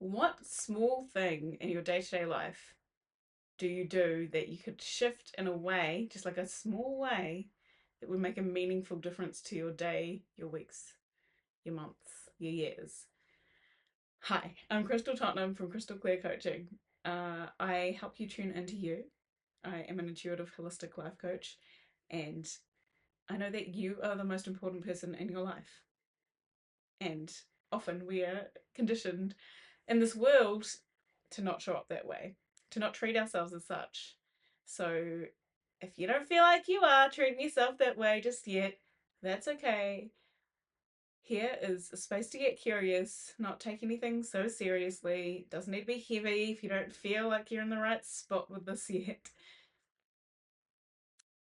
What small thing in your day-to-day life do you do that you could shift in a way, just like a small way, that would make a meaningful difference to your day, your weeks, your months, your years? Hi, I'm Crystal Tottenham from Crystal Clear Coaching. I help you tune into you. I am an intuitive holistic life coach, and I know that you are the most important person in your life. And often we are conditioned in this world to not show up that way, to not treat ourselves as such. So if you don't feel like you are treating yourself that way just yet, that's okay. Here is a space to get curious, not take anything so seriously. Doesn't need to be heavy if you don't feel like you're in the right spot with this yet.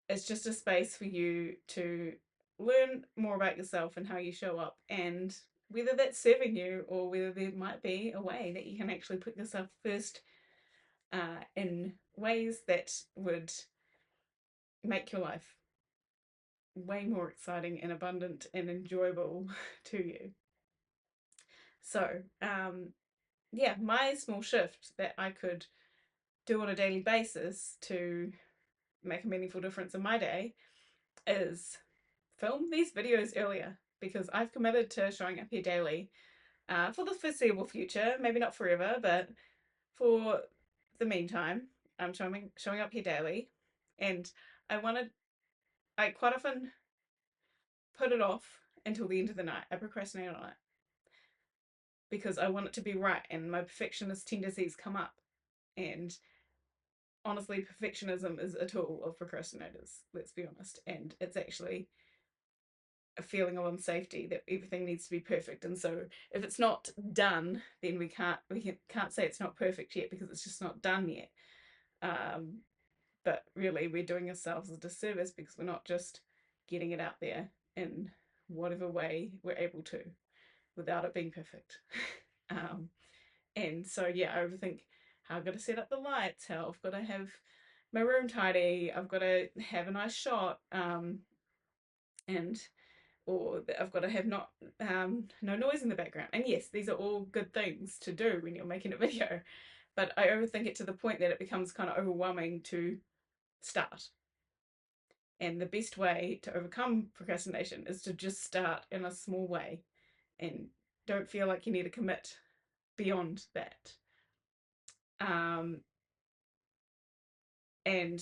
It's just a space for you to learn more about yourself and how you show up, and whether that's serving you or whether there might be a way that you can actually put yourself first in ways that would make your life way more exciting and abundant and enjoyable to you. So, yeah, my small shift that I could do on a daily basis to make a meaningful difference in my day is film these videos earlier, because I've committed to showing up here daily for the foreseeable future. Maybe not forever, but for the meantime, I'm showing up here daily, and I wanted. I quite often put it off until the end of the night. I procrastinate on it because I want it to be right, and my perfectionist tendencies come up. And honestly, perfectionism is a tool of procrastinators. Let's be honest, and it's actually a feeling of unsafety that everything needs to be perfect. And so if it's not done, then we can't say it's not perfect yet, because it's just not done yet. um, but really we're doing ourselves a disservice because we're not just getting it out there in whatever way we're able to without it being perfect. um, and so yeah, I overthink how I've got to set up the lights, how I've got to have my room tidy, I've got to have a nice shot, and or I've got to have not no noise in the background. And yes, these are all good things to do when you're making a video, but I overthink it to the point that it becomes kind of overwhelming to start. And the best way to overcome procrastination is to just start in a small way and don't feel like you need to commit beyond that. Um, and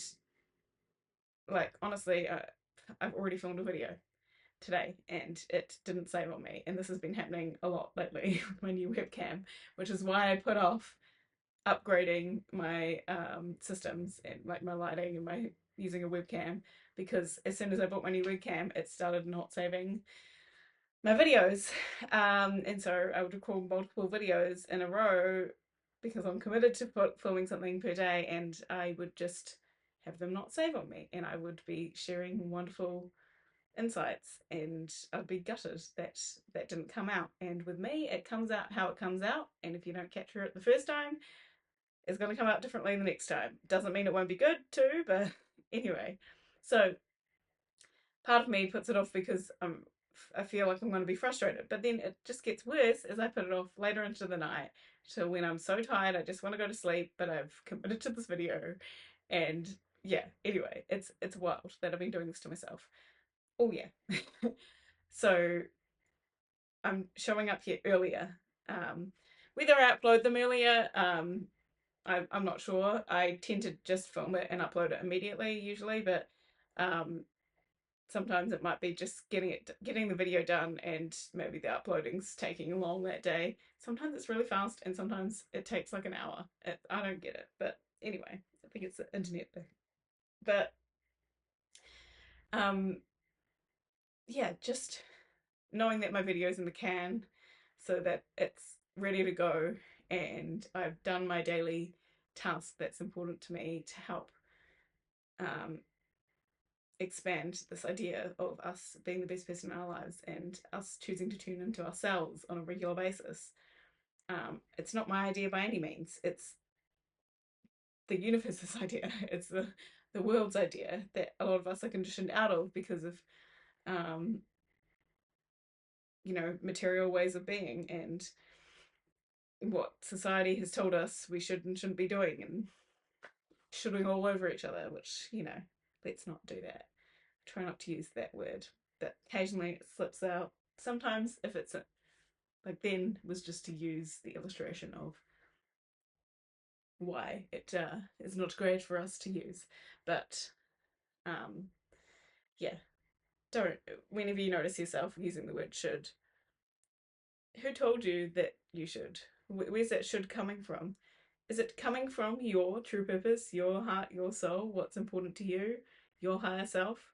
like honestly, I've already filmed a video today and it didn't save on me, and this has been happening a lot lately with my new webcam, which is why I put off upgrading my systems and like my lighting and my using a webcam, because as soon as I bought my new webcam it started not saving my videos. And so I would record multiple videos in a row because I'm committed to filming something per day, and I would just have them not save on me, and I would be sharing wonderful insights, and I'd be gutted that that didn't come out. And with me, it comes out how it comes out, and if you don't capture it the first time, it's going to come out differently the next time. Doesn't mean it won't be good too, but anyway. So part of me puts it off because I feel like I'm going to be frustrated, but then it just gets worse as I put it off later into the night, till when I'm so tired I just want to go to sleep, but I've committed to this video. And yeah, anyway, it's wild that I've been doing this to myself. Oh yeah. So I'm showing up here earlier. Whether I upload them earlier, I'm not sure. I tend to just film it and upload it immediately usually, but um, sometimes it might be just getting the video done, and maybe the uploading's taking long that day. Sometimes it's really fast and sometimes it takes like an hour. I don't get it, but anyway, I think it's the internet thing. But um, yeah, just knowing that my video's in the can so that it's ready to go, and I've done my daily task that's important to me to help um, expand this idea of us being the best person in our lives and us choosing to tune into ourselves on a regular basis. It's not my idea by any means. It's the universe's idea. It's the world's idea that a lot of us are conditioned out of because of um, material ways of being. And what society has told us we should and shouldn't be doing, and shooting all over each other, which, let's not do that. Try not to use that word. But occasionally it slips out. Sometimes, if it's like then, was just to use the illustration of why it is not great for us to use. But um, yeah, don't, whenever you notice yourself using the word should, who told you that you should? Where's that should coming from? Is it coming from your true purpose, your heart, your soul, what's important to you, your higher self?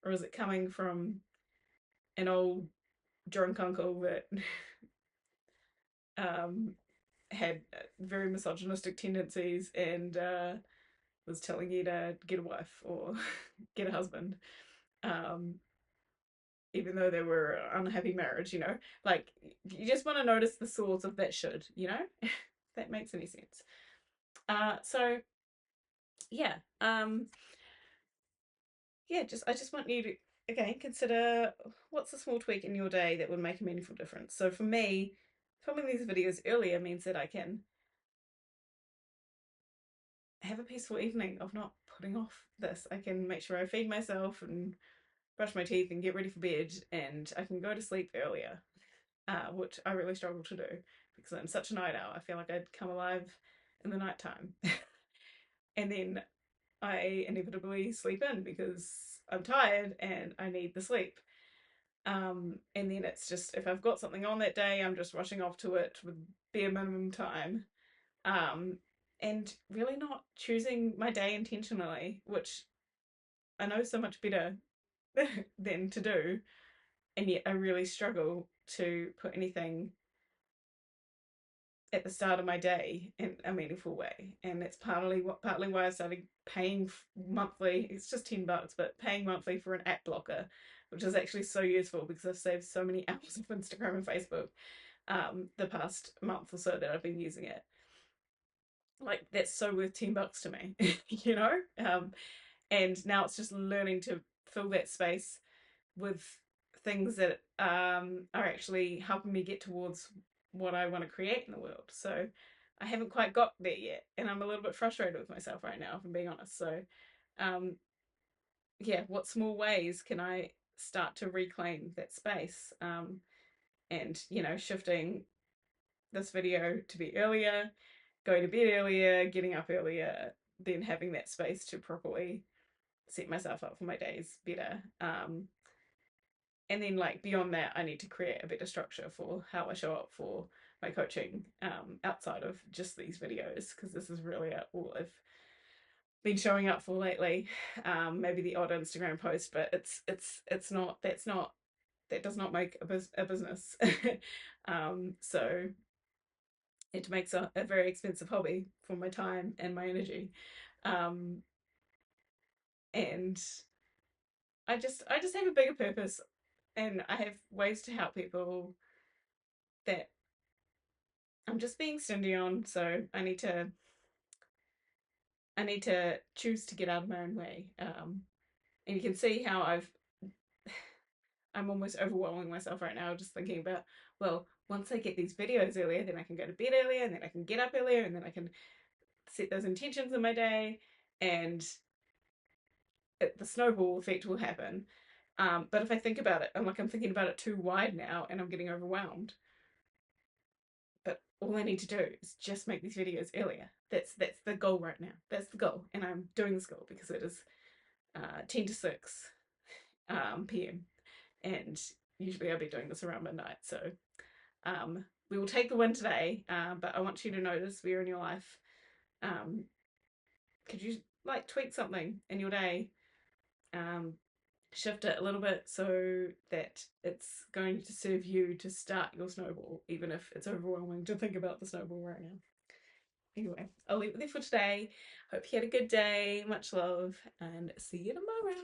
Or is it coming from an old drunk uncle that um, had very misogynistic tendencies and was telling you to get a wife or get a husband, um, even though they were unhappy marriage, Like, you just want to notice the source of that should, if that makes any sense. So, yeah. I just want you to, again, consider what's a small tweak in your day that would make a meaningful difference. So for me, filming these videos earlier means that I can have a peaceful evening of not putting off this. I can make sure I feed myself and brush my teeth and get ready for bed, and I can go to sleep earlier, which I really struggle to do because I'm such a night owl. I feel like I'd come alive in the nighttime. And then I inevitably sleep in because I'm tired and I need the sleep. And then it's just, if I've got something on that day, I'm just rushing off to it with bare minimum time. Um, and really not choosing my day intentionally, which I know so much better than to do. And yet I really struggle to put anything at the start of my day in a meaningful way. And it's partly why I started paying monthly. It's just $10, but paying monthly for an ad blocker, which is actually so useful because I've saved so many hours of Instagram and Facebook the past month or so that I've been using it. Like, that's so worth $10 to me, and now it's just learning to fill that space with things that are actually helping me get towards what I want to create in the world. So I haven't quite got there yet, and I'm a little bit frustrated with myself right now, if I'm being honest. So um, yeah, what small ways can I start to reclaim that space? And shifting this video to be earlier, going to bed earlier, getting up earlier, then having that space to properly set myself up for my days better. And then, like, beyond that, I need to create a better structure for how I show up for my coaching, outside of just these videos, because this is really all I've been showing up for lately. Maybe the odd Instagram post, but it's not, that does not make a business. So it makes a very expensive hobby for my time and my energy. Um, and I just have a bigger purpose, and I have ways to help people that I'm just being stingy on. So I need to choose to get out of my own way. And you can see how I'm almost overwhelming myself right now, just thinking about, well, once I get these videos earlier, then I can go to bed earlier, and then I can get up earlier, and then I can set those intentions in my day, and the snowball effect will happen. But if I think about it, I'm thinking about it too wide now, and I'm getting overwhelmed. But all I need to do is just make these videos earlier. That's the goal right now. That's the goal, and I'm doing this goal because it is 10 to 6 p.m. and usually I'll be doing this around midnight. So we will take the win today, but I want you to notice where in your life could you, like, tweak something in your day, um, shift it a little bit so that it's going to serve you to start your snowball, even if it's overwhelming to think about the snowball right now. Anyway, I'll leave it there for today. Hope you had a good day. Much love, and see you tomorrow.